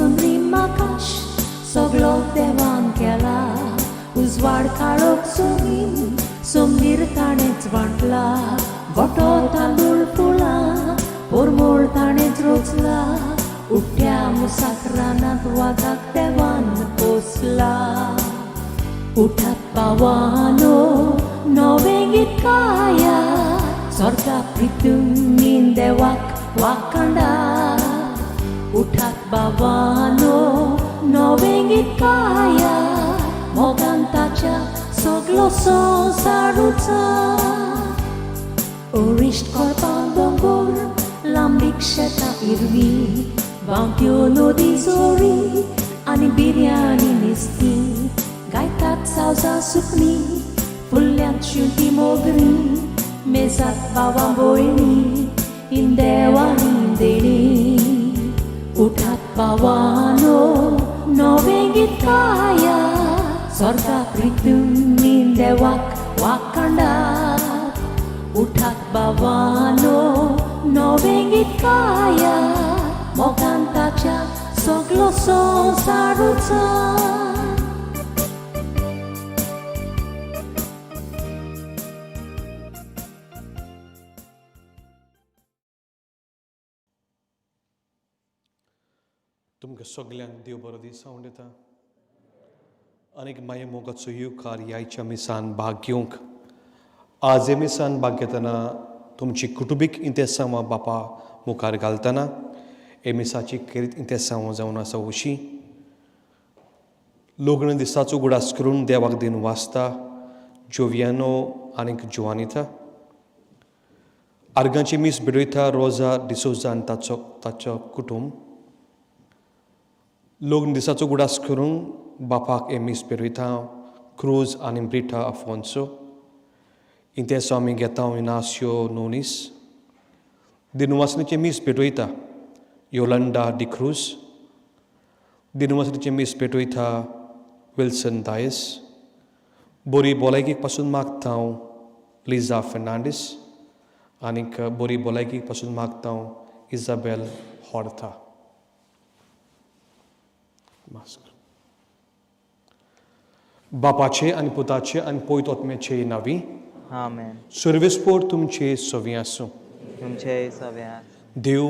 पासून रिम आकाश सगळो देवान केला. उजवाड काळोख सोडून सोमगीर ताणेच वाटला. गोठो तांदूळ फुलां पोरमोळ ताणेच रोचला. उठ्या मुसाक रानात वागाक देवान पोसला. उठात पावानो नवें गीत गाया. स्वर्गा प्रितून देवाक वाखाणा. उठात बाबानो नवें गीत गाया. मोगान ताच्या सगळो संवसार उचा. ओरिश्ट करपाक दोंगर लांबीक शेतां हिरवीं. बांक्यो नदी जोरी आनी बिर्याणी नुस्तीं. गायतात सावजां सुकणीं फुल्ल्यांत शुंठी मोगरीं. मेजात बाबां भयणी इन देवानी देणी. उठात बाबानो नवें गीत गाया. स्वर्गाक रितून देवाक वाखाणा. उठात बाबानो नवें गीत गाया. मोगान ताच्या सगळो संवसार उचा. तुमकां सगल्यांक देव बरो दीस हांव दिता. आनीक मागीर मोगाचो येवकार ह्याच्या मिसान भाग घेवंक. आज हे मिसान भाग घेतना तुमची कुटुंबीक इंतेसांवां बापा मुखार घालतना हे मिसाची खेरीत इंतेसांवां जावन आसा अशीं. लग्न दिसाचो उगडास करून देवाक दिन वाचता जोवियानो आनीक जोआनिता. आर्गांची मीस बेडयता रोजा डिसोजा आनी ताचो कुटुंब. लग्न दिसाचो उगडास करून बापाक हे मीस बेडयता क्रूज आनी ब्रिटा आफोन्सो. इंतेसो आमी घेता इनासियो नोनीस. दिनवासणीचे मीस भेटयता योलंडा डिक्रूज. दिनवासणीचे मीस भेटयता विल्सन दायस. बरी भलायकेक पासून मागता हांव लिजा फेर्नांडीस. आनीक बरी भलायकेक पासून मागता हांव इजाबेल हॉर्ता. बापाचे आनी पुताचे आनी पवित्र आत्म्याचे नांवी. आमेन. सर्वेस्पोर तुमचे सवी आसूं. तुमचे सव्यान देव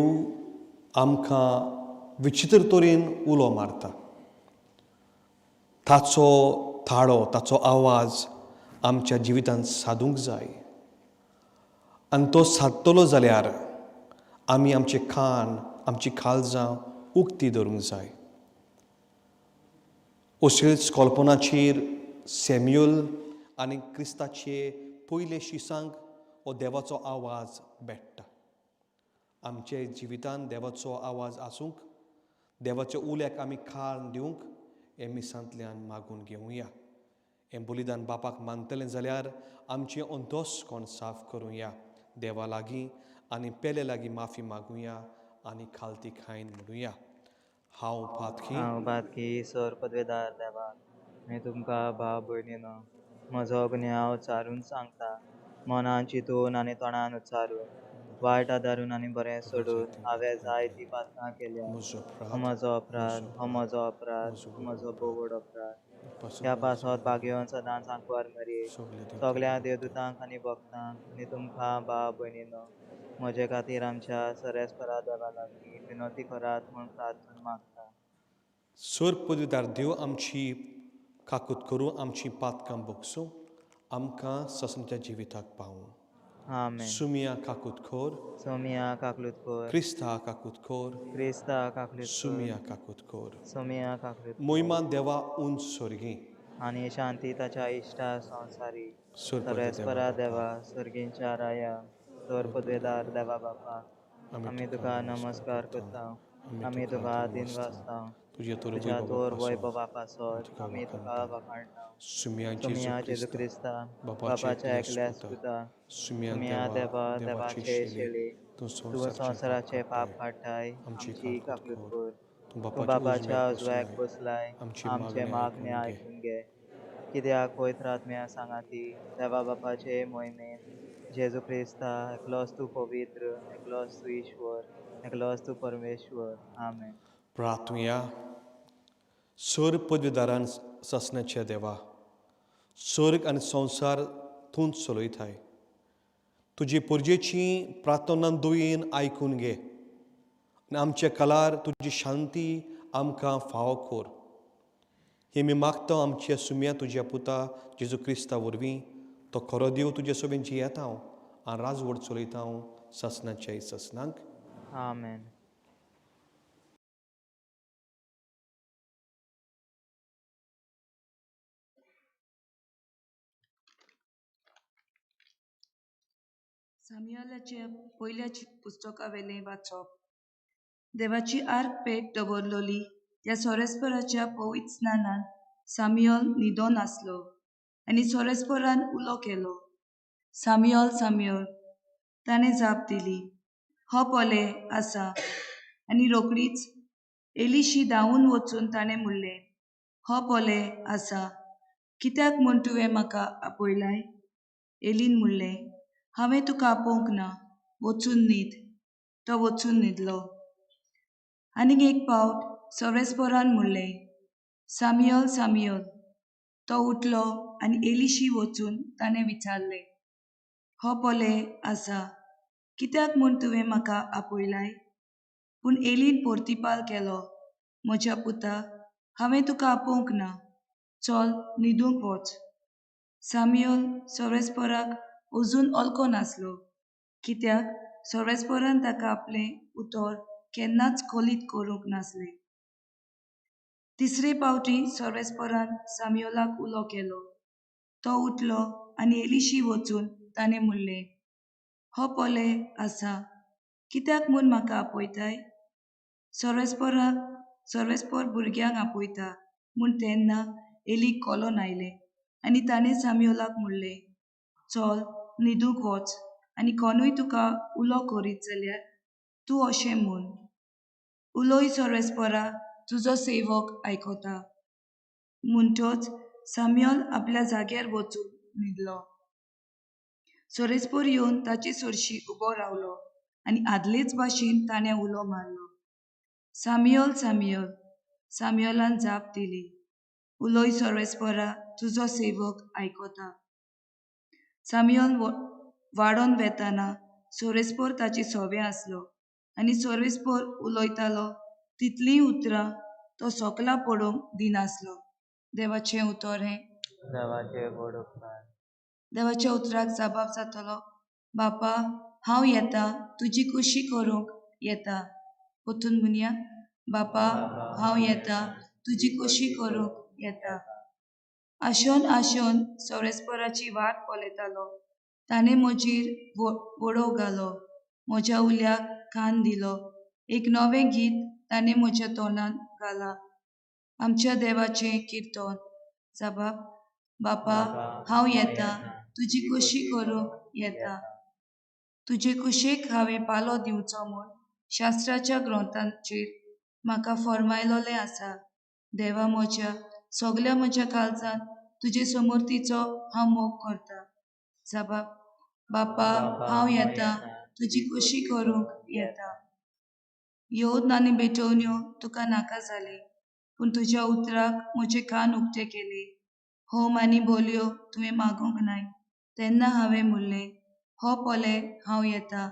आमकां विचित्र तरेन उलो मारता. ताचो थाळो ताचो आवाज आमच्या जिवितांत सादूंक जाय. आनी तो सादतलो जाल्यार आमी आमचे कान आमची काळजां उक्ती धरूंक जाय. अशेंच कल्पनाचेर सॅम्युएल आनी क्रिस्ताचे पयले शिसांक हो देवाचो आवाज भेट्टा. आमचे जिवितांत देवाचो आवाज आसूंक देवाच्या उल्याक आमी कान दिवंक हे मिसांतल्यान मागून घेवया. हें बलिदान बापाक मानतलें जाल्यार आमचे अंतोस्कोण साफ करुया. देवा लागीं आनी पेले लागीं माफी मागुया आनी खालती खायन म्हणुया. हांव पातकी ईश्वर पदवेदार देवा मी तुमकां भाव भयणीनो म्हजो गुन्यांव उच्चारून सांगता. मनान चिंतून आनी तोंडान उच्चारून वायट आदारून आनी बरें सोडून हांवें जायतीं पातकां केल्या. हो म्हजो अपराध म्हजो बोवड अपराध. ह्या पासत भाग घेवन सदांच सांकवार मरी सगळ्या देवदूतांक आनी भक्तांक आनी तुमकां भाव भयणीनो म्हजे खातीर आमच्या सरेस्परा देवा लागीं विनोती करात म्हूण प्रार्थना मागता. सर पदवीदार देव आमची काकूत करूं आमची पातकां भोगसूं आमकां ससनच्या जिविताक पावूं. आमेन. सुमिया काकूत खोर सोमिया काकलूत कोर क्रिस्ता काकूत खोर क्रिस्ता काकलूत सुमिया काकूत खोर. सोमिया काकलूत मोहिमा देवा उंच स्वर्गी आनी शांती ताच्या इश्टा संसारी सरपदे सरेस्परा देवा सर्गींच्या राया सर पदवेदार देवा बापा आमी तुका नमस्कार करता. आमी तुका दिन वाचता. तुज्या तोर वैभवा पासत आमी तुका वखाणटा. सुमिया जेजू क्रिस्ता बापाच्या एकल्याच पुता सुमिया देवा देवाचे शेळी तूं संवसाराचे पाप काडटाय आमची काकलूत कर. तूं बापाच्या उजव्याक बसलाय आमचे मागणे आयकून घे. कित्याक पवित्र आत्म्या सांगाती देवा बापाचे मोहिमेन जेजू क्रिस्ता एकलोच तूं पवित्र एकलोच तूं ईश्वर एकलोच तूं परमेश्वर. आमेन. प्रार्थुया सर पदवीदारान ससण्याच्या देवा सर्ग आनी संवसार तूंच चलयताय तुजी पुरजेची प्रार्थना दुयेन आयकून घे आनी आमच्या कलार तुजी शांती आमकां फावो कर हे मी मागता आमच्या सुम्या तुज्या पुता जेजू क्रिस्ता वरवीं तो खरो देव तुजे सोबीन जियेता हांव आनी राजवट चलयता हांव ससनाच्या ससनांक आमेन. सामुएलाचे पयल्या पुस्तका वेले वाचप. देवाची आर्क पेट दवरलोली त्या सोरेस्पराच्या पवित्र स्नानान सामुएल न्हिदोन आसलो आनी सोरेस्परान उलो केलो, सामुएल सामुएल. ताणें जाप दिली, हो पोले आसा. आनी रोकडीच एलिशी धांवून वचून ताणें म्हणलें, हो पोले आसा. कित्याक म्हूण तुवें म्हाका आपयलाय? एलीन म्हणलें, हांवें तुका आपोवंक ना, वचून न्हीद. तो वचून न्हिदलो. आनीक एक पावट सोरेस्परान म्हणलें, सामुएल सामुएल. तो उठलो आनी एलिशी वचून ताणें विचारलें, हो पोले आसा. कित्याक म्हूण तुवें म्हाका आपयलाय? पूण एलीन पोर्तिपाल केलो, म्हज्या पुता, हांवें तुका आपोवंक ना. चल, न्हिदूंक वच. सामुएल सोरेस्पराक अजून अल्को नासलो, कित्याक सोरेस्परान ताका आपलें उतर केन्नाच खोलीत करूंक नासलें. तिसरे पावटी सोरेस्परान सामुएलाक उलो केलो. तो उठलो आनी एलिशी वचून ताणें म्हणलें, हो पोले आसा. कित्याक म्हूण म्हाका आपयताय? सोरेस्पर भुरग्यांक आपयता म्हूण तेन्ना एलीक कोलोन आयलें आनी ताणें सामुएलाक म्हणलें, चल, न्हिदूंक वच आनी कोणूय तुका उलो करीत जाल्यार तूं अशें म्हूण, उलोय सोरेस्परा तुजो सेवक आयकता. म्हणटच सामुएल आपल्या जाग्यार वचून न्हिदलो. सोरेस्पर येवन ताचे सरशी उबो रावलो आनी आदलेच भाशेन ताणें उलो मारलो, सामुएल सामुएल. सामुएलान जाप दिली, उलोय सोरेस्परा तुजो सेवक आयकता. सामुएल वाडोन वेताना सोरेस्पर ताचे सोबे आसलो आनी सोरेस्पर उलयतालो तितलीं उतरां तो सोकला पडोवंक दिनासलो. देवाचें उतर हें. देवाचे गोड उपकार. देवाच्या उतराक जबाब जातलो, बापा, हांव येता तुजी कुशी करूंक येता. परतून म्हणया, बापा, हांव येता तुजी कुशी करूंक येता. आशोन आशोन सोरेस्पराची वाट पळयतालो. ताणें म्हजीर वडो घालो, म्हज्या उल्याक कान दिलो. एक नवें गीत ताणें म्हज्या तोंडान घाला, आमच्या देवाचें किर्तन. जबाब, बापा, हांव येता तुजी कुशी करूंक येता. तुजे कुशेक हांवें पालो दिवचो म्हूण शास्त्राच्या ग्रंथांचेर म्हाका फर्मायलोलें आसा. देवा म्हज्या सगल्या म्हज्या काळजान तुजे समर्थीचो हांव मोग करता. जबाब, बापा, हांव येता तुजी कुशी करूंक येता. योद आनी बेटोवण्यो तुका नाका जाली, पूण तुज्या उतराक म्हजे कान उक्ते केले. होम आनी बोलयो तुवें मागूंक नाय. तेन्ना हांवें म्हणलें, हो पोले, हांव येता.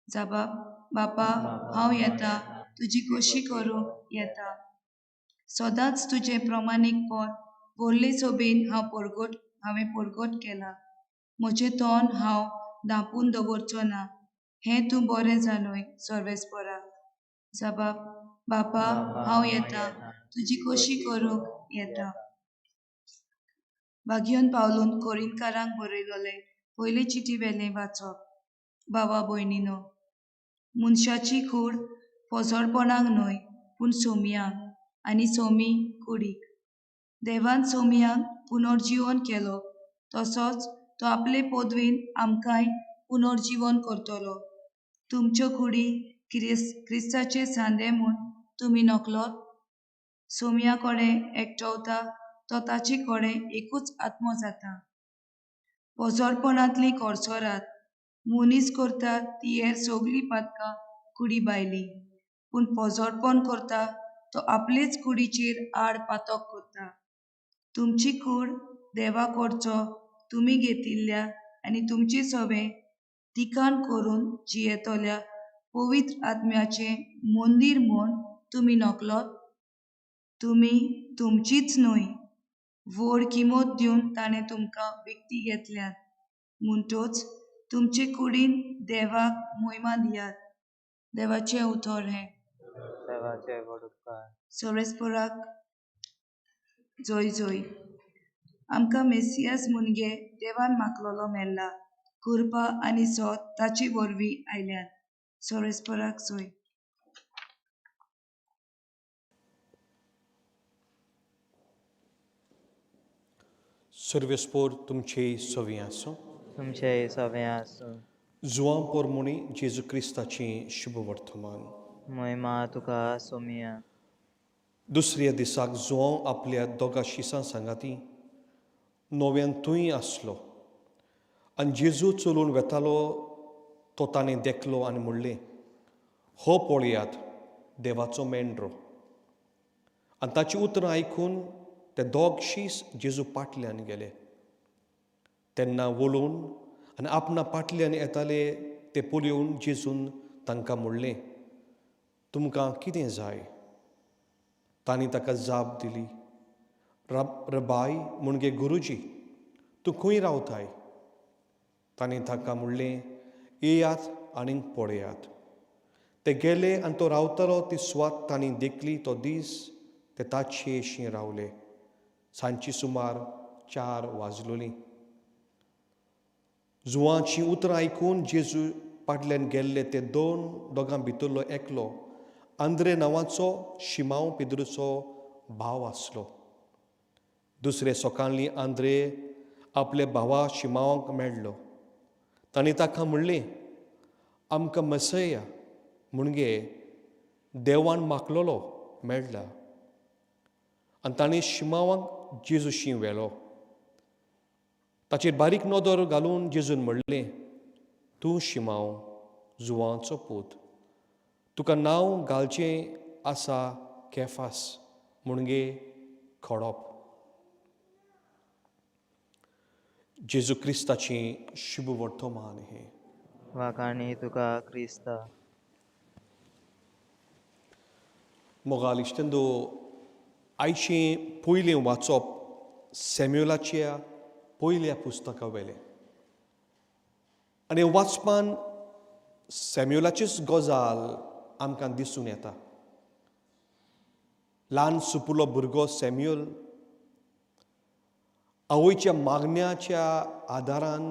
जबाब, बापा, हांव येता तुजी कुशी करूंक येता. सदांच तुजें प्रमाणीकपण व्हडले सोबेन हांवें परगट केलां. म्हजें तोंड हांव धांपून दवरचो ना. हें तूं बरें जाणय सोरेस्परा. जबाब, बापा, हांव येता तुजी कुशी करूंक येता. भाग्योन पावलून कोरिंतकारांक बरयलोलें पयले चिटी वेलें वाचप. भावा भयणीनो, मनशाची कूड पोसडपणाक न्हय पूण सोमयांक आनी सोमी कुडीक. देवान सोमयांक पुनर्जीवन केलो, तसोच तो आपले पदवेन आमकांय पुनर्जीवन करतलो. तुमच्यो कुडी क्रिस्ताचे सांदे म्हूण तुमी नकलोत. सोमया कडेन एकटवता तो ताचे कडेन एकूच आत्मो जाता. पोसडपणांतली कोरसोरात मनीस करता ती हेर सगळीं पातकां कुडी बायली. पूण पोजोरपण करता तो आपलेच कुडीचेर आड पातोक करता. तुमची कूड देवा कडचो तुमी घेतिल्ल्या आनी तुमची सवे तिकान करून जियेतल्या पवित्र आत्म्याचें मंदीर म्हूण तुमी नकलोत. तुमी तुमचीच न्हय, व्हड किंमत दिवन ताणें तुमकां विकती घेतल्यात. म्हणटच तुमचे कुडीन देवाक महिमा दियात. देवाचें उतर हें. देवाचे व्हड उपकार. सोरेस्पराक जय जय. आमकां मेसियास मुनगे देवान मागलोलो मेळ्ळा. कृपा आनी सोत ताचे वरवीं आयल्यात. सोरेस्पराक जय. सर्वेस्पोर तुमचे सवी आसूं. तुमचे सवे आसूं. जुआं पोरमुणी जेजू क्रिस्ताचें शुभ वर्तमान. महिमा तुका सोमिया. दुसऱ्या दिसाक जुआंव आपल्या दोगा शिसां सांगाती नव्यान आसलो आनी जेजू चलून वेतालो तो ताणें देखलो आनी म्हणलें, हो पळयात देवाचो मेंढरो. आनी ताची उतरां आयकून ते दोग शीस जेजू पाटल्यान गेले. तेन्ना वळून आनी आपणा पाटल्यान येताले ते पळोवन जेजून तांकां म्हणलें, तुमकां कितें जाय? तांणी ताका जाप दिली, रबाय म्हणजे गुरुजी, तूं खंय रावताय? तांणी ताका म्हणलें, येयात आनीक पळयात. ते गेले आनी तो रावतालो ती सुवात तांणी देखली. तो दीस ते ताचे शीं रावले. सांजची सुमार 4 वाजलोलीं. जुआंची उतरां आयकून जेजू पाटल्यान गेल्ले ते दोगां भितरलो एकलो आंद्रे नांवाचो शिमांव पेद्रूचो भाव आसलो. दुसरे सकाळीं आंद्रे आपल्या भावा शिमांवाक मेळ्ळो. तांणी ताका म्हणलें, आमकां मसया म्हणजे देवान मागलोलो मेळ्ळा. आनी ताणें शिमांवाक जेजूशी व्हेलो. ताचेर बारीक नदर घालून जेजून म्हणलें, तूं शिमांव जुआंचो पूत, तुका नांव घालचें आसा केफास म्हणजे खडप. जेजू क्रिस्ताचें शुभ वर्तमान हें. वाखाणी तुका क्रिस्ता. मोगाल इश्टेंदो, आयचें पयलें वाचप सॅम्युएलाच्या पयल्या पुस्तका वेलें. आनी वाचपान सॅम्युएलाचीच गजाल आमकां दिसून येता. ल्हान सुपुलो भुरगो सॅम्युएल आवयच्या मागण्याच्या आदारान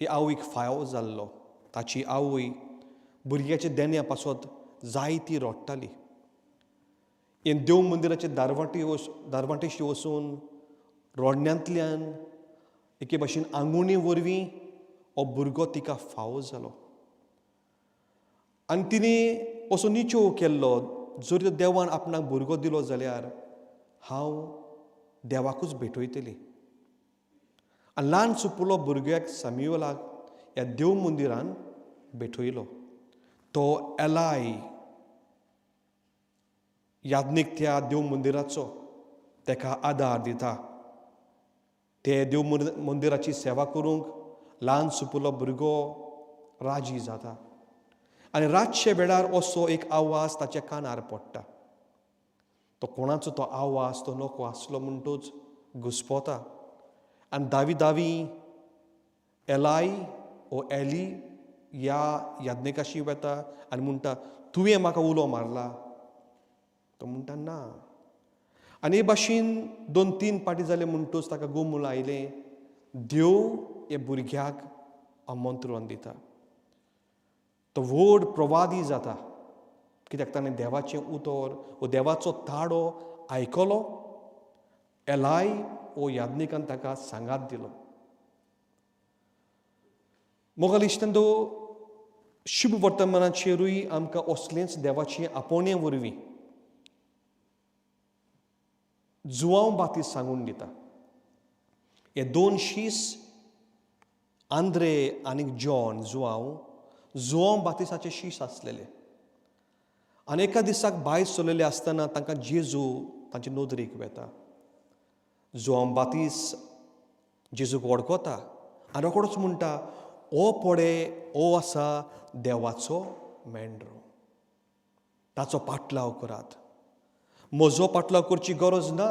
आवयक फाव जाल्लो. ताची आवय भुरग्याच्या देण्या पासत जायती रडटाली. हें देव मंदिराचे दारवाटेशी वचून रोडण्यांतल्यान एके भाशेन आंगुणी वरवीं हो भुरगो तिका फावो जालो. आनी तिणें असो निचोव केल्लो, जर देवान आपणाक भुरगो दिलो जाल्यार हांव देवाकूच भेटयतली. आनी ल्हान सुपुलो भुरग्याक सॅम्युएलाक ह्या देव मंदिरान भेटयलो. तो एलाय याज्ञीक त्या देव मंदिराचो ताका आदार दिता. ते देव मंदिराची सेवा करूंक ल्हान सुपुलो भुरगो राजी जाता. आनी रातचे वेळार असो एक आवाज ताच्या कानार पडटा. तो कोणाचो तो आवाज तो नको आसलो म्हणटच घुस्पोता. आनी दावी दावी एलाय ओ एली ह्या याज्ञिकाशी वता आनी म्हणटा, तुवें म्हाका उलो मारला? तो म्हणटा ना. आनी हे भाशेन 2-3 पाटी जाले म्हणटच ताका गोमूल आयलें. देव हे भुरग्याक आमंत्रण दिता. तो व्हड प्रवादी जाता, कित्याक ताणें देवाचें उतर वो देवाचो ताडो आयकलो. एलाय ओ याज्ञिकान ताका सांगात दिलो. मोगाल इश्टेंदो, शुभ वर्तमानाचेरूय आमकां असलेंच देवाचें आपोवणे वरवीं जुआंव बातीस सांगून दिता. हे 2 शीस आंद्रे आनी जॉन जुआंव बातिसाचे शीस आसलेले. आनी एका दिसाक भायर सरलेले आसतना तांकां जेजू तांचे नोदरेक वेता. जोआन बातीस जेजूक वळखता आनी रोखडोच म्हणटा, हो पळे हो आसा देवाचो मेंढरो, ताचो पाटलाव करात. म्हजो पाटलाव करची गरज ना,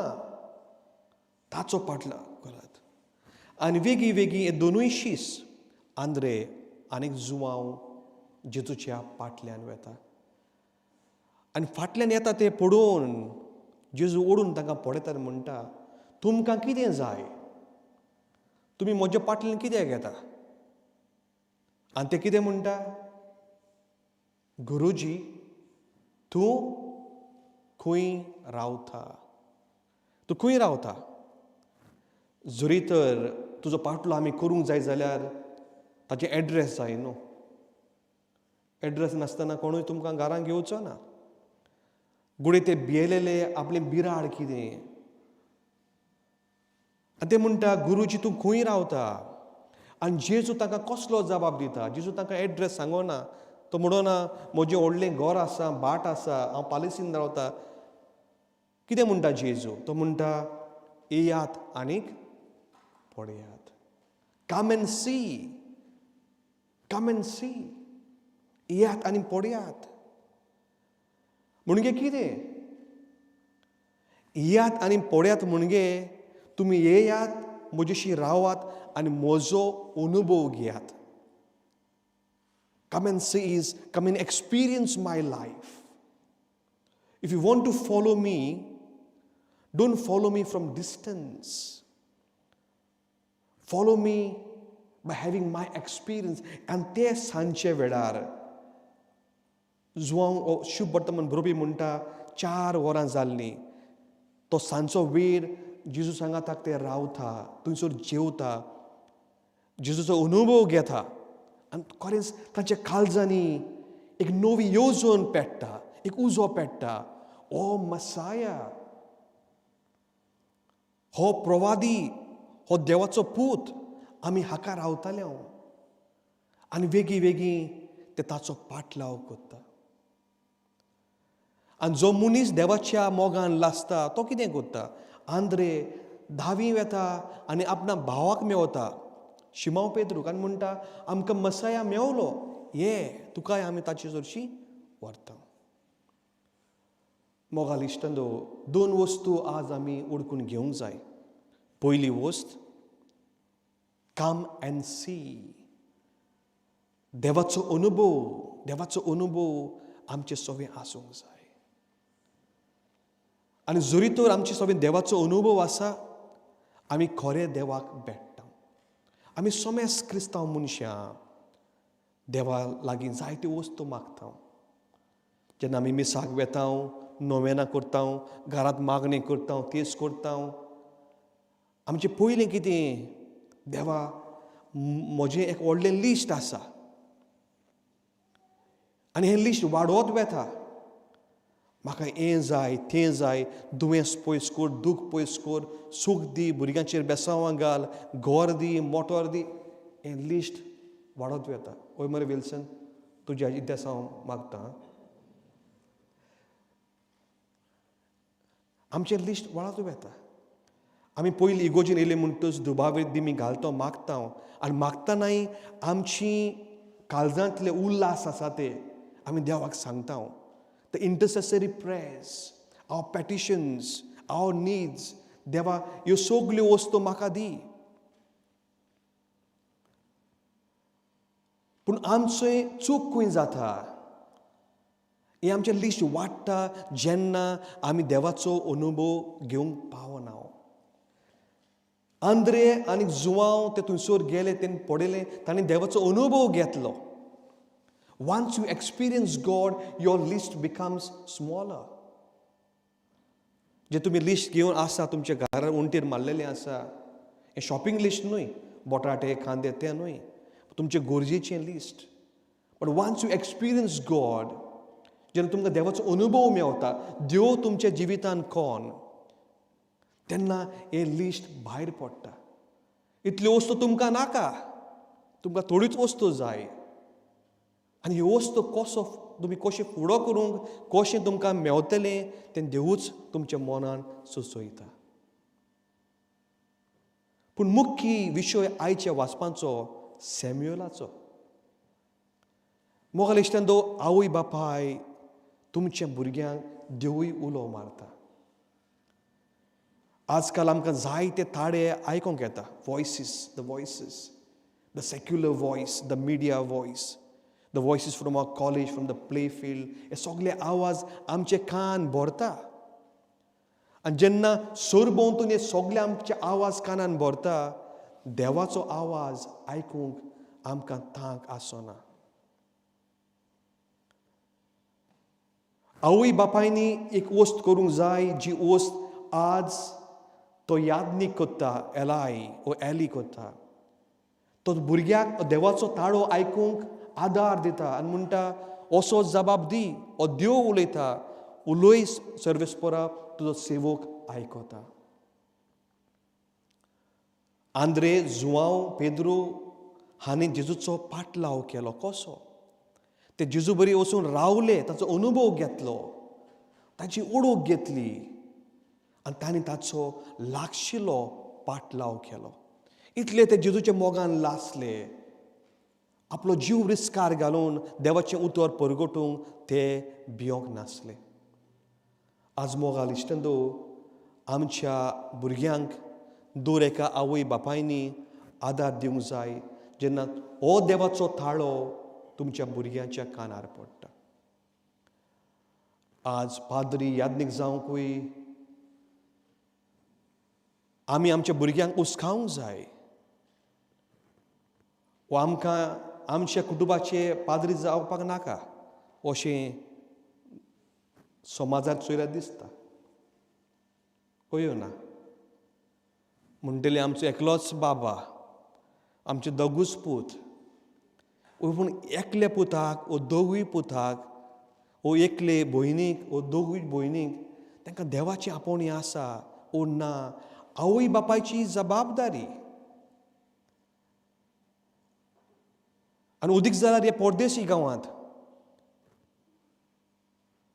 ताचो पाटलाव करात. आनी वेगळी वेगळी हे दोनूय शीस आंद्रे आनीक जुवांव जेजूच्या फाटल्यान वेता. आनी फाटल्यान येता ते पळोवन जेजू ओडून तांकां पळयता आनी म्हणटा, तुमकां कितें जाय? तुमी म्हज्या फाटल्यान कित्याक येता? आनी ते कितें म्हणटा? गुरुजी, तूं खंय रावता? तूं खंय रावता? जरी तर तुजो पाटलो आमी करूंक जाय जाल्यार ताचे एड्रेस जाय न्हू. एड्रेस नासतना कोणूय तुमकां घरांत घेवचो ना. गुडे ते भियेलेले आपले बिराड कितें? आनी ते म्हणटा, गुरुजी तूं खंय रावता? आनी जेजू तांकां कसलो जबाब दिता? जेजू तांकां एड्रेस सांगोना. तो म्हणना, म्हजें व्हडलें घर आसा, भाट आसा, हांव पालिसीन रावता. कितें म्हणटा जेजू? तो म्हणटा, येयात आनीक पळयात. Come and see, come and see. येयात आनी पळयात. म्हणजे कितें? येयात आनी पळयात म्हणजे तुमी येयात, म्हजेशी रावात आनी म्हजो अनुभव घेयात. Come and see is, come and experience my life. If you want to follow me, don't follow me from distance. Follow me by having my experience. And ते सांचे वेळार जुवांव शुभ वर्तमान बरोवपी म्हणटा, 4 वरां जाल्लीं. तो सांजचो वेळ जेजू सांगाता ते रावता, थंयसर जेवता, जेजूचो अनुभव घेता. आनी खरेंच तांच्या काळजांनी एक नवी येवजण पेट्टा, एक उजो पेट्टा. हो मसाया, हो प्रवादी, हो देवाचो पूत, आमी हाका रावताले. आनी वेगळी वेगळी ते ताचो पाटलाव करता. आनी जो मनीस देवाच्या मोगान लासता तो कितें करता? आंद्रे धावी वेता आनी आपणा भावाक मेवता, शिमाव पेद्रूक, आनी म्हणटा, आमकां मसाया मेवलो, ये तुकाय आमी ताचे चडशी व्हरता. मोगाल इश्टंदो, 2 वस्तू आज आमी ओळखून घेवंक जाय. पयली वस्त, कम एंड सी. देवाचो अनुभव आमचे सगळे आसूंक जाय. आनी जरी तर आमचे सगळे देवाचो अनुभव आसा, आमी खरे देवाक भेट्टा. आमी सोमेस क्रिस्तांव मनशां देवा लागीं जायत्यो वस्तू मागता. जेन्ना आमी मिसाक वेता, नोवेना करता, घरांत मागणी करता, तेच करता, आमचें पयलें कितें? देवा, म्हजें एक व्हडलें लिस्ट आसा. आनी हें लिस्ट वाडोवत वेता. म्हाका हें जाय, तें जाय, दुयेंस पयस कर, दूख पयस कर, सूख दी, भुरग्यांचेर बेसांवां घाल, घर दी, मोटोर दी. हें लिस्ट वाडत वेता. ओय मरे विल्सन, तुज्या इतिहास हांव मागता. आमचें लिस्ट वाडत वेता. आमी पयलीं इगोजेन येयले म्हणटच दुबावेर दिमी घालता, मागता. आनी मागतानाय आमची काळजांतले उल्हास आसा ते आमी देवाक सांगता. The intercessory prayers, our petitions, our needs. देवा, ह्यो सगल्यो वस्तू म्हाका दी. पूण आमचोय चूक खंय जाता? हें आमचें लिस्ट वाडटा जेन्ना आमी देवाचो अनुभव घेवंक पावना. आंद्रे आनी जुवांव ते थंयसर गेले, तेणी पळयलें, तांणी देवाचो अनुभव घेतलो. Once you experience God, your list becomes smaller. जे तुम्ही लिस्ट घेवन आसा, तुमच्या घरार उंटीर मारलेलें आसा, हें शॉपिंग लिस्ट न्हय, बटाटे कांदे तें न्हय, तुमचे गरजेचें list. But once you experience God, जेन्ना तुमकां देवाचो अनुभव मेवता, देव तुमच्या जिवितांत कोण, तेन्ना हें लिस्ट भायर पडटा. इतल्यो वस्तू तुमकां नाका, तुमकां थोडीच वस्तू जाय. आनी ह्यो वस्तू कसो तुमी कशें फुडो करूंक कशें तुमकां मेवतलें तें देवूच तुमच्या मनान सुचयता. पूण मुख्य विशय आयच्या वाचपांचो सॅम्युएलाचो. मोगाल इश्टांदो, आवय बापाय तुमच्या भुरग्यांक देवूय उलो मारता. आजकाल आमकां जायते ताडे आयकोंक येता. Voices, the secular voice, the media voice, the voices from our college, from the play field, हे सगळे आवाज आमचे कान भरता. आनी जेन्ना सरभोंवतून हे सगळे आमचे आवाज कानान भरता, देवाचो आवाज आयकूंक आमकां तांक आसना. आवय बापायनी एक वस्त करूंक जाय, जी वस्त आज तो याज्ञीक कोत्ता, एली कोत्ता. तो भुरग्याक देवाचो ताळो आयकूंक आदार दिता आनी म्हणटा, असो जबाब दी, हो देव उलयता, उलय सर्वेस्परा, तुजो सेवक आयकता. आंद्रे, जुआंव, पेद्रू हांणी जेजूचो पाटलाव केलो. कसो? ते जेजू बरी वचून रावले, ताचो अनुभव घेतलो, ताची ओळख घेतली आनी तांणी ताचो लागशिल्लो पाटलाव केलो. इतले ते जेजूच्या मोगान लासले. आपलो जीव रिस्कार घालून देवाचें उतर परगटूंक ते भियोंक नासले. आज मोगाल इश्टांदो, आमच्या भुरग्यांक दर एका आवय बापायनी आदार दिवंक जाय जेन्ना हो देवाचो ताळो तुमच्या भुरग्यांच्या कानार पडटा. आज पाद्री याज्ञीक जावंकूय आमी आमच्या भुरग्यांक उस्कावंक जाय. वा आमकां आमच्या कुटुंबाचे पाद्री जावपाक नाका अशें समाजांत चोयल्यार दिसता. कळ्यो ना. म्हणटले आमचो एकलोच बाबा, आमचे दोगूच पूत. पूण एकल्या पुताक वो दोगूय पुताक, वो एकले भयणीक वो दोगूय भयणीक तांकां देवाची आपोवणी आसा वो ना, आवय बापायची जबाबदारी. आनी उदीक जाल्यार हे परदेशी गांवांत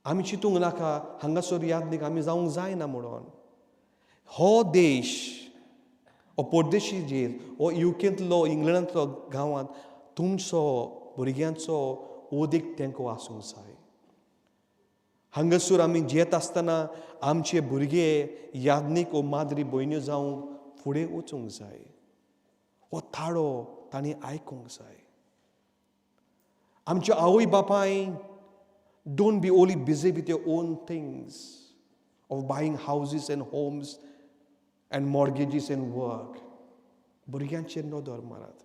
आमी चिंतूंक नाका हांगासर याज्ञीक आमी जावंक जायना म्हणून. हो देश, हो परदेशी जेल, हो युकेंतलो, इंग्लंडांतलो गांवांत तुमचो भुरग्यांचो उदीक तेंको आसूंक जाय. हांगासर आमी जियेत आसतना आमचे भुरगे याज्ञीक वो माद्री भयण्यो जावंक फुडें वचूंक जाय. हो ताळो तांणी आयकूंक जाय. आमच्या आवय बापाय don't be only busy with your own things of buying houses and homes and mortgages and work. भुरग्यांचेर नदर मारात.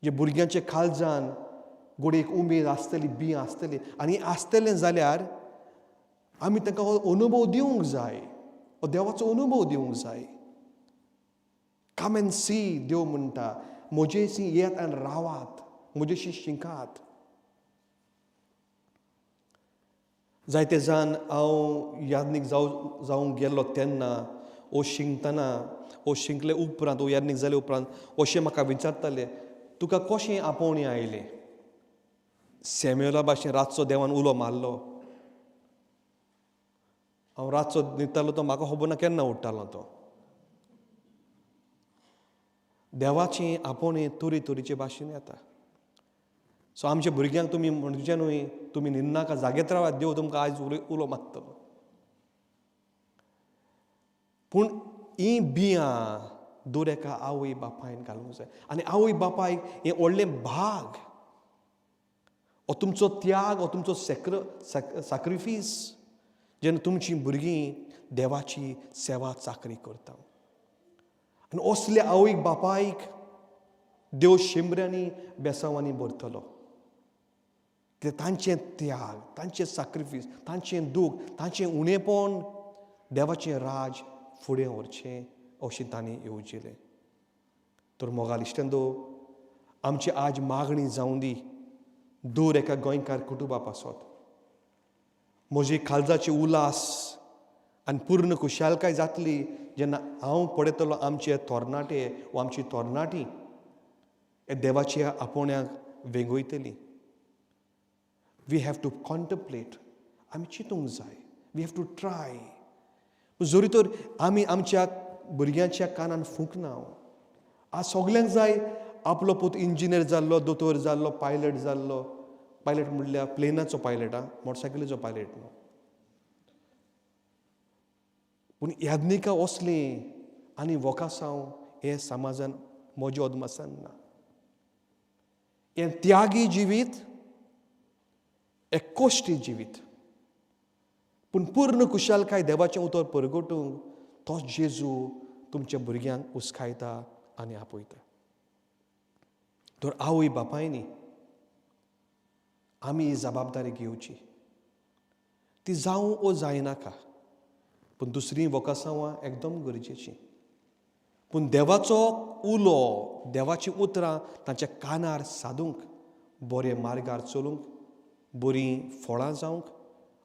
जे भुरग्यांचे काळजान गोडेक उमेद आसतली, बी आसतली आनी आसतलें जाल्यार आमी तांकां हो अनुभव दिवंक जाय, हो देवाचो अनुभव दिवंक जाय. कम एंड सी, देव म्हणटा, म्हजेशी येयात आनी रावात, म्हजेशी शिंकात. जायते जाण हांव याज्ञीक जावंक गेल्लो तेन्ना वो शिंकतना, वो शिंकले उपरांत, वो याज्ञीक जाले उपरांत अशें म्हाका विचारताले, तुका कशें आपोवणी आयली? सॅम्युएला भाशेन रातचो देवान उलो मारलो. हांव रातचो न्हिदतालो तो म्हाका खबर ना केन्ना उठ्ठालो तो. देवाची आपोवणी तरेचे भाशेन येता. सो आमच्या भुरग्यांक तुमी म्हणजे न्हय, तुमी न्हिदनाका, जागेत रावात, देव तुमकां आयज उलो मारतलो. पूण ही बियां दर एका आवय बापायन घालूंक जाय. आनी आवय बापायक हें व्हडलें भाग, हो तुमचो त्याग, हो तुमचो सॅक्रिफीस, जेन्ना तुमचीं भुरगीं देवाची सेवा चाकरी करता. आनी असले आवय बापायक देव शेंबऱ्यांनी बेसांवांनी भरतलो. कित्याक तांचें त्याग, तांचें सॅक्रिफीस, तांचें दूख, तांचें उणेपण देवाचें राज फुडें व्हरचें अशें तांणी येवजिलें. तर मोगाल इश्टांदो, आमची आज मागणी जावं दी दर एका गोंयकार कुटुंबा पासत. म्हजी काळजाची उलास आनी पूर्ण खुशालकाय जातली जेन्ना हांव पळयतलो आमचे तरणाटे वा आमची तरणाटी हे देवाच्या आपोवण्याक वेगोयतली. We have to contemplate. आमी चिंतूंक जाय. We have to try. जोरी तर आमी आमच्या भुरग्यांच्या कानान फुंकना. आज सगल्यांक जाय आपलो पूत इंजिनियर जाल्लो, दोतोर जाल्लो, पायलट जाल्लो. पायलट म्हणल्यार प्लेनाचो पायलट, मोटरसायकलीचो पायलट न्हू. पूण याज्ञिका असली आनी वोकासांव हे समाजान मोज्या अदमासान ना. हें त्यागी जिवीत, हें कोश्टी जिवीत. पूण पूर्ण कुशालकाय देवाचें उतर परगटूंक तोच जेजू तुमच्या भुरग्यांक उस्कायता आनी आपयता. तर आवय बापायनी आमी ही जबाबदारी घेवची. ती जावं ओ जायनाका, पूण दुसरीं वोकासांवां एकदम गरजेचीं. पूण देवाचो उलो, देवाची उतरां तांच्या कानार सादूंक, बरे मार्गार चलूंक, बरीं फळां जावंक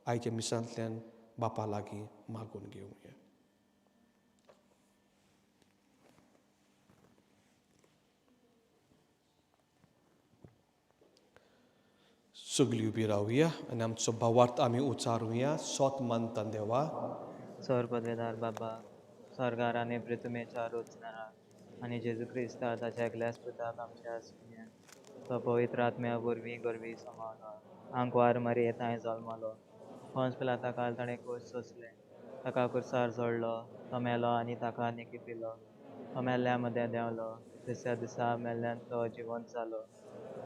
आयच्या मिसांतल्यान बापा लागीं मागून घेवया. सगळीं उबी रावया आनी आमचो भावार्थ आमी उच्चारुया. सोत मानता देवा, सर्वपदवेदार बाबा, स्वर्गार आनी पृथ्वीच्या रोचणारा आनी जेजू क्रिस्ता ताच्या एकल्याच पुताक आमच्या सुन्या तो पवित्र आत्म्या वरवीं गरवी समावला. आंकवार मरी येताय जल्मलो. पंच पिलाता काल ताणें कोस सोंसले. ताका कुर्सार जोडलो. तो मेलो आनी ताका निकी पिलो. तो मेल्ल्या मदें देंवलो. तिसऱ्या दिसा मेल्ल्यान तो जिवंत जालो.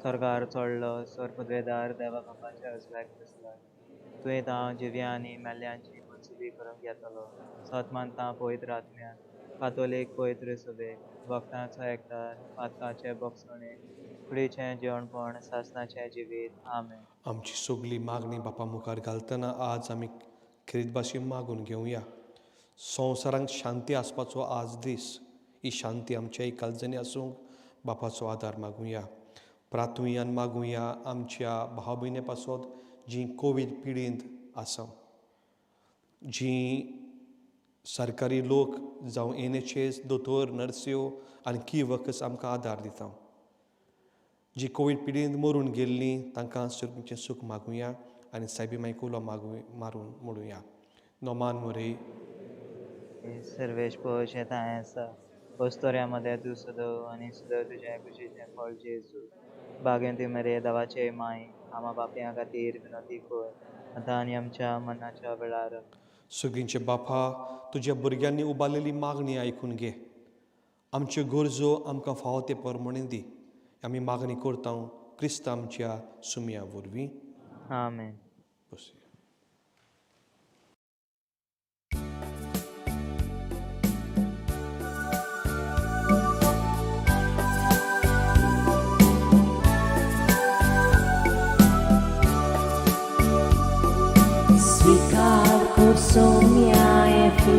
स्वर्गार चडलो. सर्वपदवेदार देवा बापाच्या उजव्याक बसला. तुवें हांव जिव्या आनी मेल्ल्यांची मनसुबी करूंक येतलो. सत मानता पवित्र आत्म्या, कातोलीक पवित्र सभेक, भक्तांचो एकठांय, पातकाचे भोगसणे, फुडीचें जेवणपण, सासणाचें जिवीत. आमेन. आमची सगळी मागणी बापा मुखार घालतना आज आमी खरीत भाशेन मागून घेवया. संवसारांक शांती आसपाचो आज दीस. ही शांती आमच्याय काळजांनी आसूंक बापाचो आदार मागुया. प्रार्थुयान मागुया आमच्या भाव भयणे पासत जीं कोवीड पिडींत आसा, जीं सरकारी लोक जावं NHS, दोतोर, नर्स्यो आनी की वर्कर्स आमकां आदार दिता. जीं कोवीड पिडींत मरून गेल्लीं तांकां सुखचें सूख मागुया आनी सायबी मायकुलो मारून म्हणुया. नोमान मोरे सर्वेश पळोवचें थंय आसा. वस्तोऱ्यामध्ये तूं सदव आनी सदव तुज्या कुशीचें फळ जेजू. बागेंत ती मरे देवाचे माय, आमा बापयां खातीर विनोदी कर, आतां आनी आमच्या मरणाच्या वेळार. सगळींचे बापा, तुज्या भुरग्यांनी उबारलेली मागणी आयकून घे. आमच्यो गरजो आमकां फावो ते परमणे दी. आमी मागणी करता क्रिस्त आमच्या सुमया वरवीं. आमेन. बसया. Svikar kursomia e fu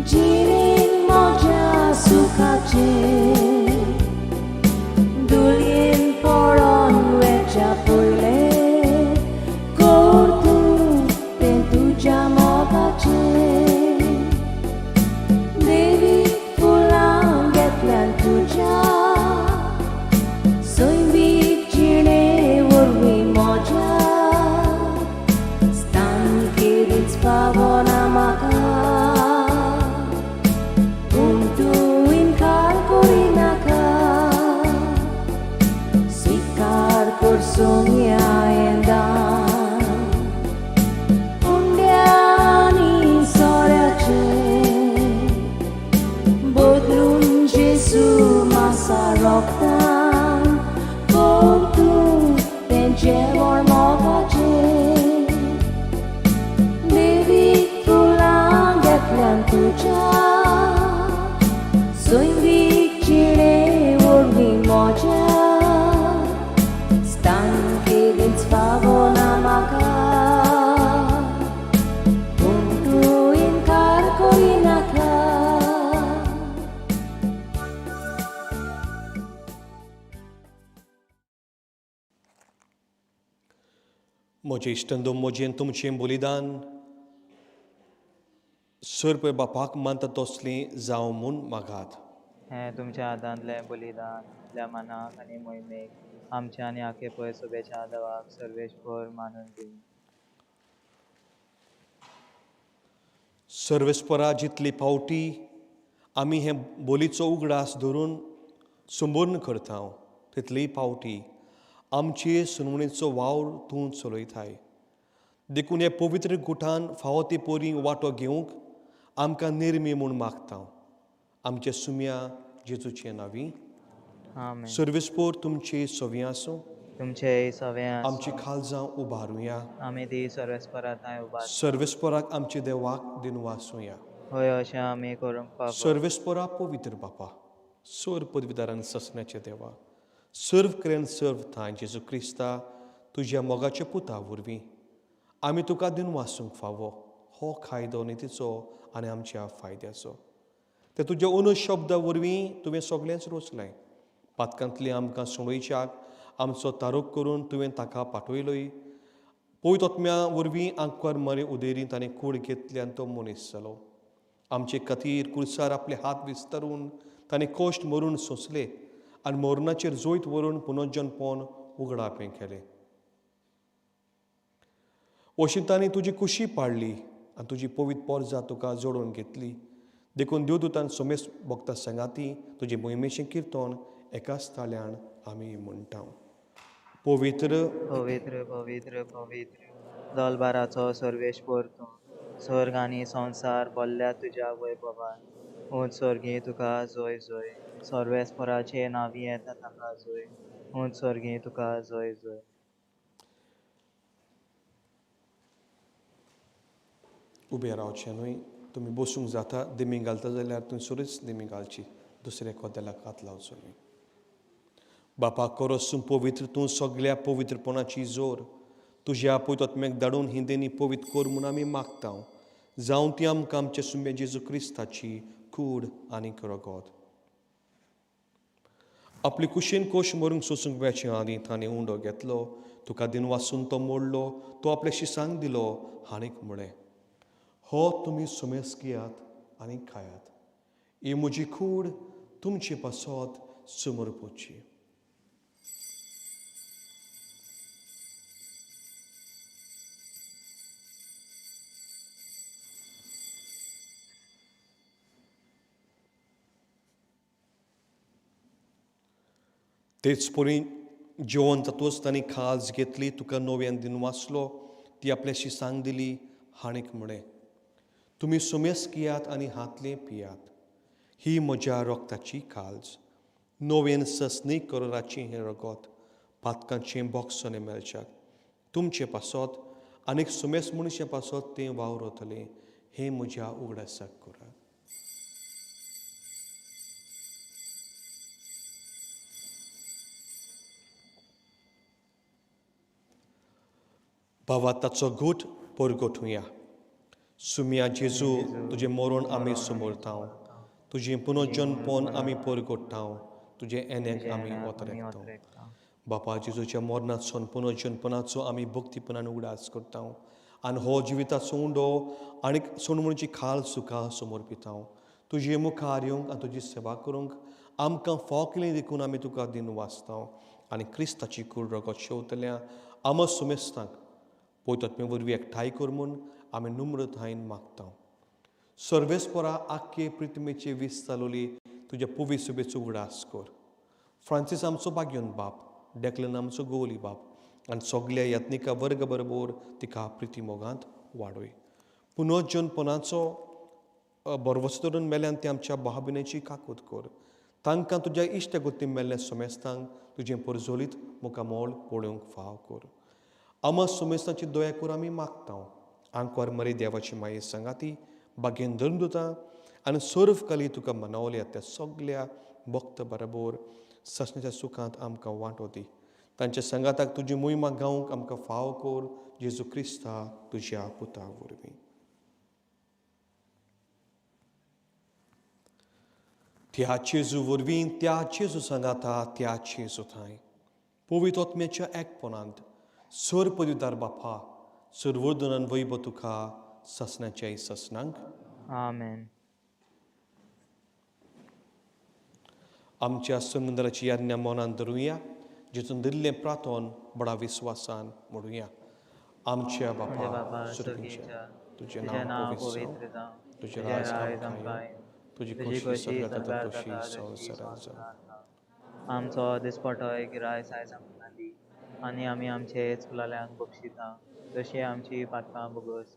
Jirin moja sukache Dulin poron wecha pule Kortu tentu jamokache Devi pulang getlan tuja Soimbik jine urwi moja Pavona maka Untuin kar korinaka Sikar kursumya endan Undyani sorache Bodrun Jesu masa roktan Kortu tenjevor mokache तुझा सोयीक चिडे ओढवी मोज्या स्थान केलीच पावना म्हाका पूण तूं इन्कार करिनाका म्हजे इश्टंदो म्हजें तुमचें बलिदान सर्प बापाक मानता तसलीं जावं म्हूण मागात. हें तुमच्या हातांतलें बलिदान आपल्या मनाक आनी मोहिमेक आमच्या आणि आखे पय सुबेच्या देवाक सर्वेश्वर मानून दी. सर्वेस्परा जितली पावटी आमी हे बोलीचो उगडास धरून संबोधन करता तितली पावटी आमचे सुनवणेचो वावर तूं चलयताय. देखून हे पवित्र गुठान फावो ती पोरी वांटो घेवंक आमकां निर्मी म्हूण मागता. आमच्या सुम्या जेजूचे नांवी. आमेन. सर्वेस्पोर तुमची सवी आसूं. तुमचे सवे आमची खालजां उबारुया. आमी ती सर्वेस्पराताय उबा. सर्वेस्पराक आमचे देवाक दिनवासुया. होय अशें आमी करूंक पावो. सर्वेस्परा पवित्र बापा, सर पदवीदारान ससण्याचे देवा, सर्व करेन सर्व थाय जेजू क्रिस्ता तुज्या मोगाच्या पुता वरवीं आमी तुका दिनवासूंक फावो हो कायदो नितीचो आनी आमच्या फायद्याचो. ते तुज्या अंदू शब्दा वरवीं तुवें सगळेंच रचलें. पातकांतली आमकां सोडोवच्याक आमचो तारूक करून तुवें ताका पाठयलोय. पवित्र आत्म्या वरवीं आंकवार मरे उदेरीन ताणें कूड घेतली आनी तो मनीस जालो. आमचे खातीर कुर्सार आपले हात विस्तारून ताणें कोश्ट मरून सोंसले आनी मरणाचेर जोयत व्हरून पुनर्जन्मपण उगडापें केलें. अशी ताणें तुजी कुशी पाडली आनी तुजी पवित्र पोरजां तुका जोडून घेतली. देखून देवदूतान सोमेस भक्ता सांगाती तुजे मोहिमेचें किर्तन एकाच ताळ्यान आमी म्हणटा. पवित्र पवित्र पवित्र पवित्र दलबाराचो सर्वेश्वर तूं. स्वर्ग आनी संवसार भरल्या तुज्या वैभवान. उंच स्वर्गी तुका जय जय. सर्वेस्पराचे नांवी येता ताका जय. उंच स्वर्गी तुका जय जय. उबे रावचें न्हय. तुमी बसूंक जाता. दिमी घालता जाल्यार तुमी सुरीच दिमी घालची. दुसऱ्या कोदेलाक हात लावचो न्हय. बापा कोरोसूं पवित्र तूं सगळ्या पवित्रपणाची जोर तुज्या पवित्रात्म्याक धाडून ही देणी पवित्र कर म्हूण आमी मागता. जावं ती आमकां आमच्या सुम्या जेजू क्रिस्ताची कूड आनी रगत. आपली कुशीन कोश मरूंक सोसूंक वेचे आनी ताणें उंडो घेतलो. तुका दिनवासून तो मोडलो. तो आपल्या शिसांक दिलो. हाणीक म्हळें, हो तुमी सुमेस घेयात आनी खायात. ही म्हजी कूड तुमचे पासत समर्पूची. तेच परी जेवण जातूच तांणी खाज घेतली. तुका नव्यान दिनवासलो. ती आपल्या शिसांक दिली. हाणीक म्हळें, तुमी सुमेस घेयात आनी हातलें पियात. ही म्हज्या रोगताची काळज. नव्यान ससनी करोराची हें रगत पातकांचें बोगसोने मेळच्याक तुमचे पासत आनीक सुमेस मनशे पासत तें वावरतलें. हें म्हज्या उगडासाक करात. भावा ताचो घोट परगोठुया. सुम्या जेजू तुजें मरण आमी समरता. तुजें पुनर्जन्मपण आमी परगोडटा. तुजें येण्याक आमी ओतरेकता. बापा जेजूच्या मरणाचो पुनर्जन्मपणाचो आमी भक्तीपणान उगडास करता आनी हो जिविताचो उंडो आनीक सोडमणीची खाल सुखां समर्पिता. तुजे मुखार येवंक आनी तुजी सेवा करूंक आमकां फाव केलें देखून आमी तुका दिन वाचता आनी क्रिस्ताची कूड रगत शेवतल्या आमो सुमेस्तांक पवित्रात्म्या वरवीं एकठांय कर म्हूण आमी नम्रतायेन मागता. सर्वेस्परा आख्खे पृथ्वीचे वीस चालोली तुज्या पवित्र सुबेचो उगडास कर. फ्रांसीस आमचो बाग्योन बाप, डेक्लन आमचो गोवली बाप आनी सगळ्या यत्निका वर्ग बरोबर तिका प्रिती मोगांत वाडय. पुनर्जन्मपणाचो बरवसो धरून मेल्यान ते आमच्या भावभिणेची काकूत कर. तांकां तुज्या इश्ट गोती मेल्ल्या सोमेस्तांक तुजें परजोलीत मुखामोल पळोवंक फाव कर. आमा सोमेस्तांची दया कर आमी मागता. आंकवार मरे देवाची माये सांगाती बागेन धरून दोता आनी सर्व काली तुका मनावल्या त्या सगळ्या भक्त बरोबर ससण्याच्या सुखांत आमकां वांटो दी. तांच्या संगाताक तुजी मोहिमा गावंक आमकां फाव कर. जेजू क्रिस्ता तुज्या पुता वरवीं. त्या जेजू वरवीं त्या जेजू सांगाता त्या जेजू थंय पवित्र आत्म्याच्या एकपणांत सर पदवीदार बापा सर्वोर्दनान वैभव तुका ससण्याच्या ससनांक. आमेन. आमच्या संगंदराची याज्ञा मनान धरुया. जितून दिल्लें प्रार्थोन बडा विस्वासान म्हणुया. आमच्या म्हणजे बापा बापा सुर्गीच्या सुर्गीच्या तुझे तुझें नाव पवित्र पवित्र जावं, जावं, तुझे तुझें राज राज आमकां आमकां येवं, तुझी तुझी खोशी कशी स्वर्गात जाता सगळ्यात तशी जाता तशी संवसारांत जावं. संवसारांत. आमचो दिसपटोय गिराय आयज आमकां दी, आनी आमी आमचे चुकलेल्यांक बक्षिता, तशी आमची पातकां बोगस,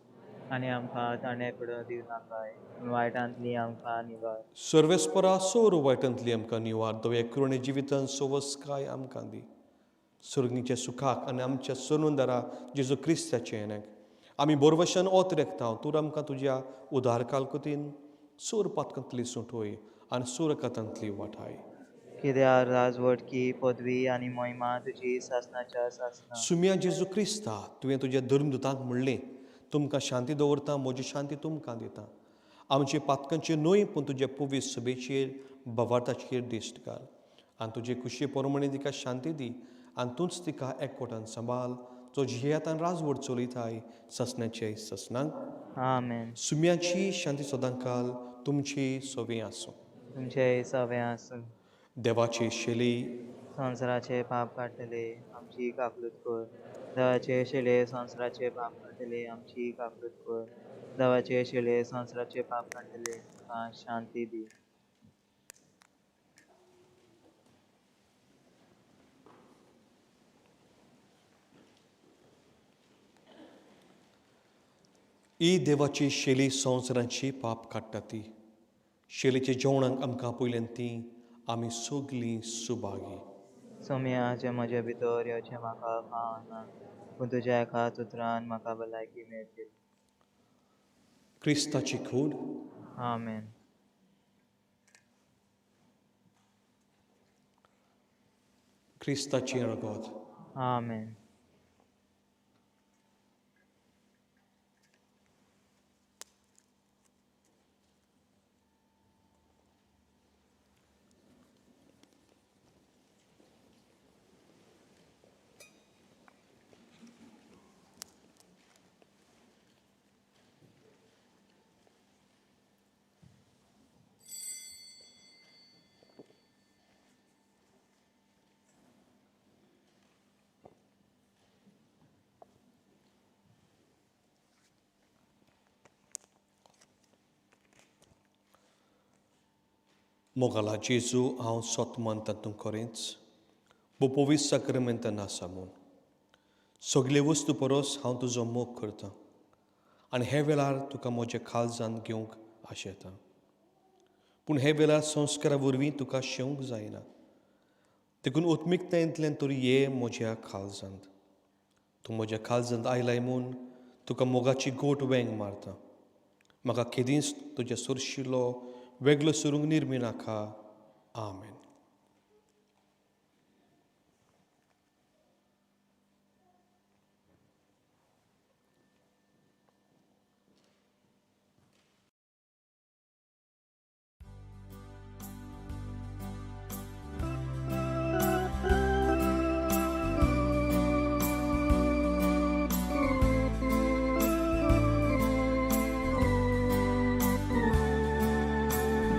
आनी आमकां ताणेकडेन दिव नाकाय, पूण वायटांतली आमकां निवार. सर्वेस्परा सोर वायटांतली आमकां निवार, दोळे करुणे जिवितांत सोवस्काय आमकां दी. सुर्गीच्या सुखाक आनी आमच्या सोनुंदरा जेजू क्रिस्ताचे येण्याक आमी बोरवशान ओत रेखताव. तूं आमकां तुज्या उदार कालकुतीन सोर पातकांतली सुटोय आनी सोर कातांतली वाटाय. कित्याक राजवट की पदवी आनी मोहिमा तुजी सासणाच्या सासना. सुम्या जेजू क्रिस्ता, तुवें तुज्या धर्मदुतांक म्हणलें, तुमकां शांती दवरता, म्हजी शांती तुमकां दिता. आमची पातकांचेर न्हय, पूण तुज्या पवित्र सभेचेर भवार्थाचेर दिश्ट घाल. आनी तुजे कुशी पोरमणी तिका शांती दी, आनी तूंच तिका एकवटान सांबाळ, जो जियेंत राजवट चलयताय ससण्याचे ससनांक. आमेन. सुम्याची शांती सदांकाल तुमची सोबी आसूं. तुमचे सवे आसूं. देवाची शेली संवसाराचे पाप काडटले आमची काकलूत कर. देवाचे शेले संवसाराचे पाप काडटले आमची काकलूत कर. देवाचे शेले संवसाराचे पाप काडटले आमकां शांती दी. ही देवाची शेली संवसारांची पाप काडटा ती. शेलीचे जेवणाक आमकां पयल्यान ती आमी सगलीं सुभागी. सोम्याचे म्हजे भितर येवचें म्हाका फावना, पूण तुज्या एका उतरान म्हाका भलायकी मेळटली. क्रिस्ताची खूड आमेन. क्रिस्ताची रगत. आमेन. मोगाला जेजू हांव सोत मानता तूं खरेंच, बो पवित्र साक्रमेंतान आसा म्हूण. सगळे वस्तू परस हांव तुजो मोग करतां आनी हे वेळार तुका म्हज्या काळजांत घेवंक आशेतां. पूण हे वेळार संस्कारा वरवीं तुका शेवंक जायना. देखून उत्मिकतायेंतल्यान तरी ये म्हज्या काळजांत. तूं म्हज्या काळजांत आयलाय म्हूण तुका मोगाची गोट वेंग मारता. म्हाका केदींच तुज्या सुरशिल्लो वेगळो सुरूंग निर्मी नाका. आमेन.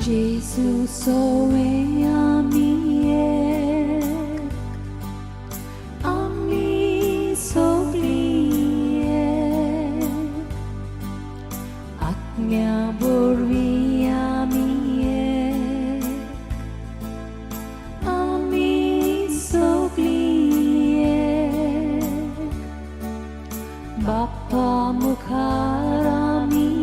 Gesù soe amie, ami soglie, atmia borvi amie, ami soglie, Bappa mukharamie.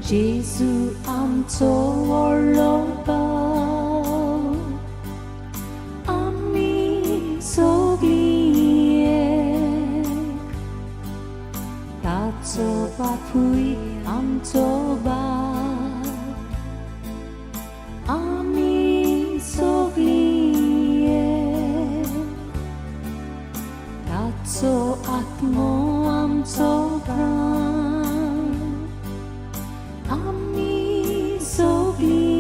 Gesù amco orloba, ami soglie, taco bapui amco ba, ami soglie, taco atmo amco pran. Ami soglie.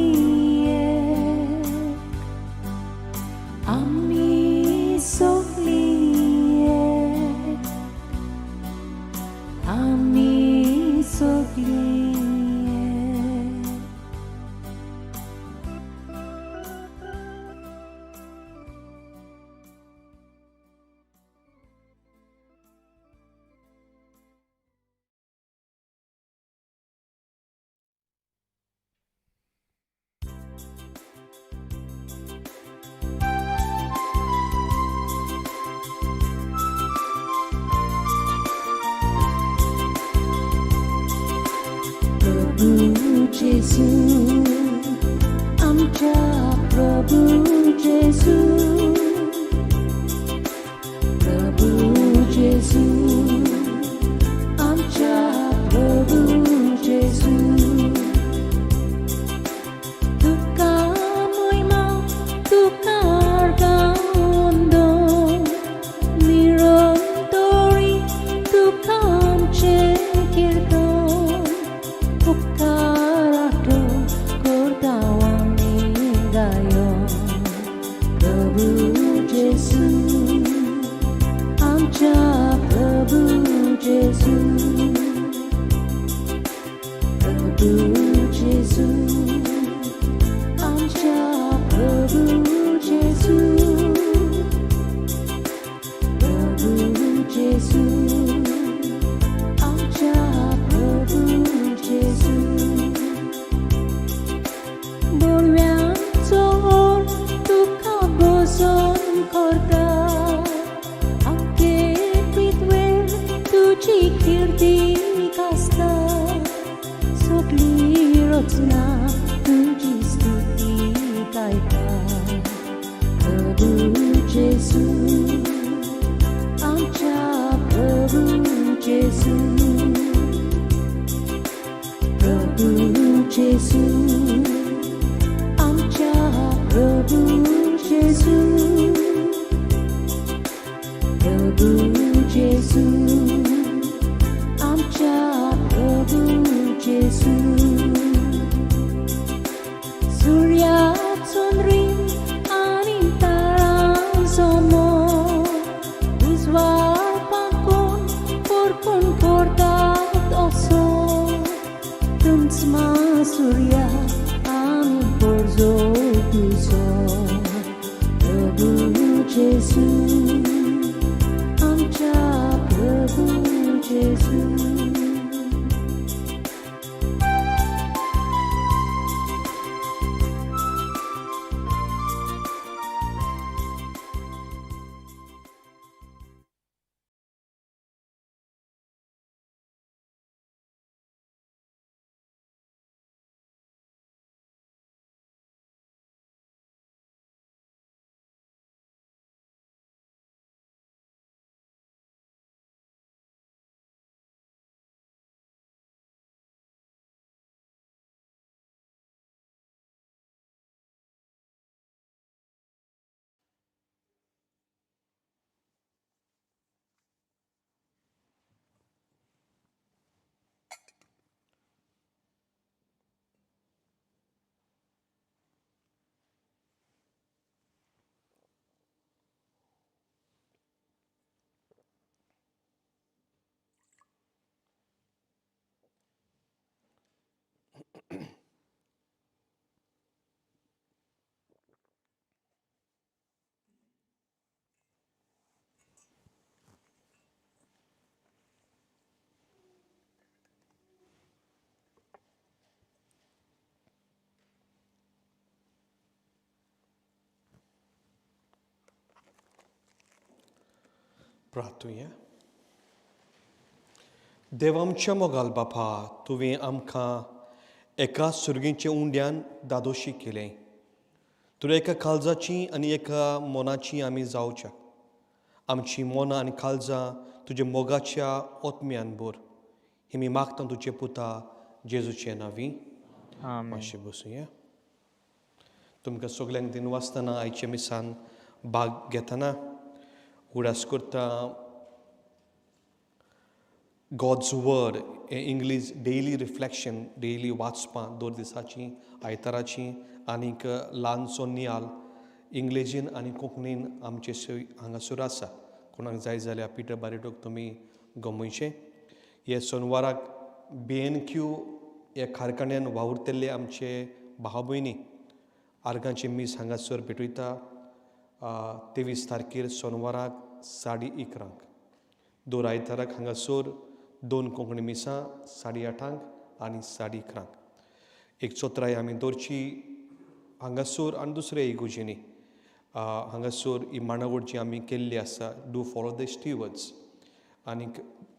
प्रभू जेसू आमच्या प्रभू जेसू प्रभू जेसू आमच्या प्रभू जेसू तुका महिमा तुकार गावंदो निरंतरी तुका आमचे कीर्तन उपकारांचो करतांव आमी गायन प्रभू जेसू आमच्या प्रभू जेसू प्रभू जेसू आमच्या प्रभू जेसू प्रभू जेसू आमच्या प्रभू जेसू बोरव्यांचो ओर तुका बसून करता आख्खे पृथ्वेर तुजी कीर्ती आसता सगळी रचना तुजी स्तुती गायता प्रभू जेसू आमच्या प्रभू जेसू प्रभू जेसू आमच्या प्रभू जेसू प्रभू जेसू आमच्या प्रभू जेसू सूर्या चंद्रीन आनी तारांसमोर उजवाड पाकोन परतून करतात असो तुमचमा सूर्या आमी परजो तुजो प्रभू जेसू आमच्या प्रभू जेसू प्रार्थुया देव आमच्या मोगाल बापा तुवें आमकां एका सुरगेच्या उंड्यान दादोशी केलें तुवें एका काळजाची आनी एका मोनाची आमी जावच्या आमची मोनां आनी काळजां तुज्या मोगाच्या ओतम्यान भर हे मी मागता तुजे पुता जेजूचे नांवी मातशें बसूया तुमकां सगल्यांक दिन वाचतना आयचे मिसान भाग घेतना उडास करता गॉड्स वर्ड हे इंग्लीश डेली रिफ्लेक्शन डेली वाचपां दर दिसाची आयताराची आनीक ल्हानसो नियाल इंग्लिशीन आनी कोंकणीन आमचे हांगासर आसा कोणाक जाय जाल्यार पिटर बारेटोक तुमी गमयचें हे सोनवाराक BNQ ह्या कारखान्यान वावुरतेल्ले आमचे भाव भयणी आर्गांचे मीस हांगासर भेटयता 23 तारखेर सोनवाराक 11:30 दर आयताराक हांगासर 2 कोंकणी मिसां 8:30 आनी 11:30 एक चोत्राय आमी दवरची हांगासर आनी दुसरे इगोजेनी हांगासर ही मांडावळ जी आमी केल्ली आसा डू फॉलो द स्टिवर्ड्स आनी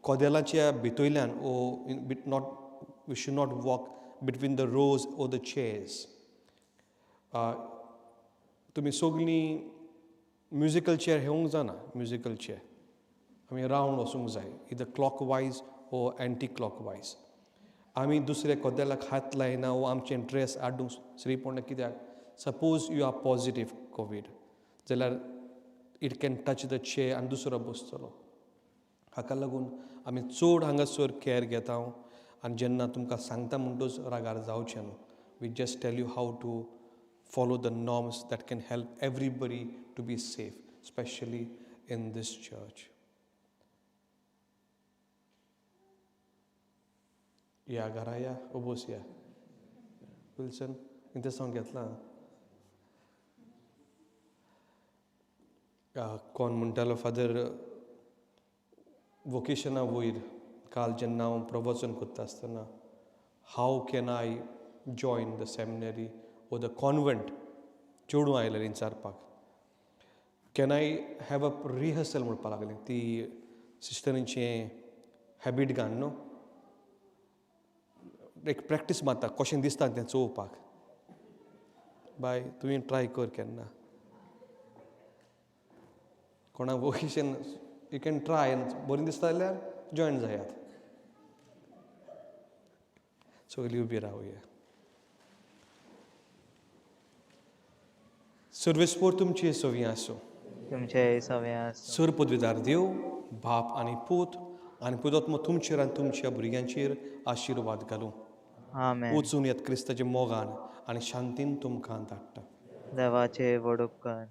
कोदेलाच्या भितरल्यान we should not walk between the rows or the chairs. तुम्ही सगळीं म्युजिकल चेअर घेवंक जाना म्युजिकल चेअर आमी रावंड वचूंक जाय इदर क्लॉक वायज ओ एंटी क्लॉक वायज आमी दुसऱ्या कदेलाक हात लायना वो आमचें ड्रेस आडूंक सरी पडना कित्याक suppose you are positive covid जाल्यार it can touch the chair आनी दुसरो बसतलो हाका लागून आमी चड हांगासर कॅर घेता आनी जेन्ना तुमकां सांगता म्हणटूच रागार जावचें न्हू we just tell you how to follow the norms that can help everybody to be safe, especially in this church. Ya garaya obosia. Wilson, inte song घेतला. कोण म्हणटालो फादर वोकेशना वयर काल जेन्ना हांव प्रवचन करता आसतना how can I join the seminary or the convent चेडूं आयलें विचारपाक can I have a rehearsal म्हणपाक लागलें ती सिस्टरींचें हॅबीट घान न्हू एक प्रॅक्टीस मारता कशें दिसता तें चोवपाक बाय तुवें ट्राय कर केन्ना कोणाक वोकेशन यू कॅन ट्राय बरें दिसता जाल्यार जॉयन जायात सगळीं उबी रावया सर्वेस्पोर तुमची सवी आसूं तुमचे सवे आसूं सर पदवीदार देव बाप आनी पूत आनी पुतात्म तुमचेर आनी तुमच्या भुरग्यांचेर आशिर्वाद घालूं आमेन वचून येत क्रिस्ताचे मोगान आनी शांतीन तुमकां धाडटा देवाचे व्हड उपकार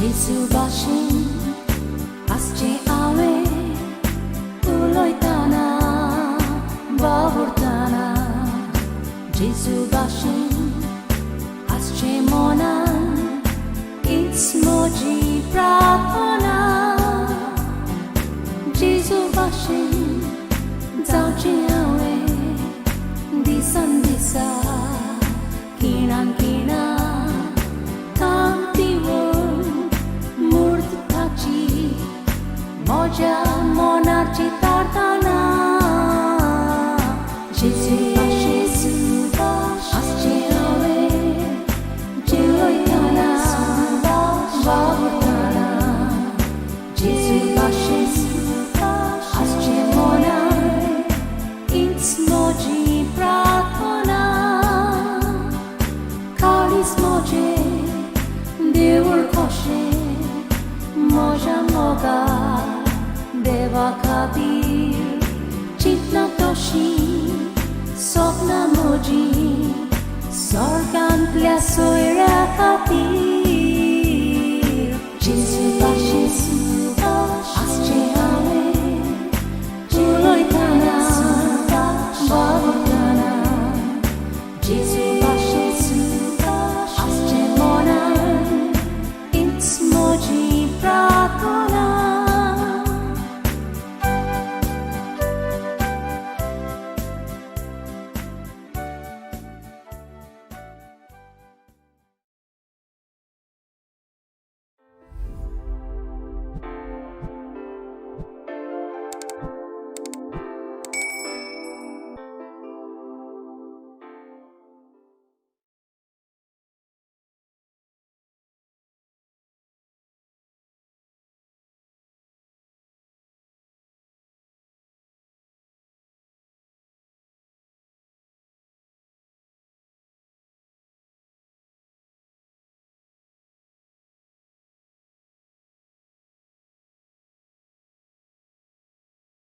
Jesu bashin asche awe uloitana bahurtana Jesu bashin asche monan it's moji prarthana Jesu bashin jauche awe disan disa kinan Moja monarchi tartana Jesu asche awe jiloitana bahutana Jesu asche monar it's moji prarthana kalis moje devur koshe moja moga Deva Kabir Chitna Toshi Sopna Moji Sorgantlia Soira Kabir Jesu Bashis Asche Awe Jiloitana Bahutana Jesu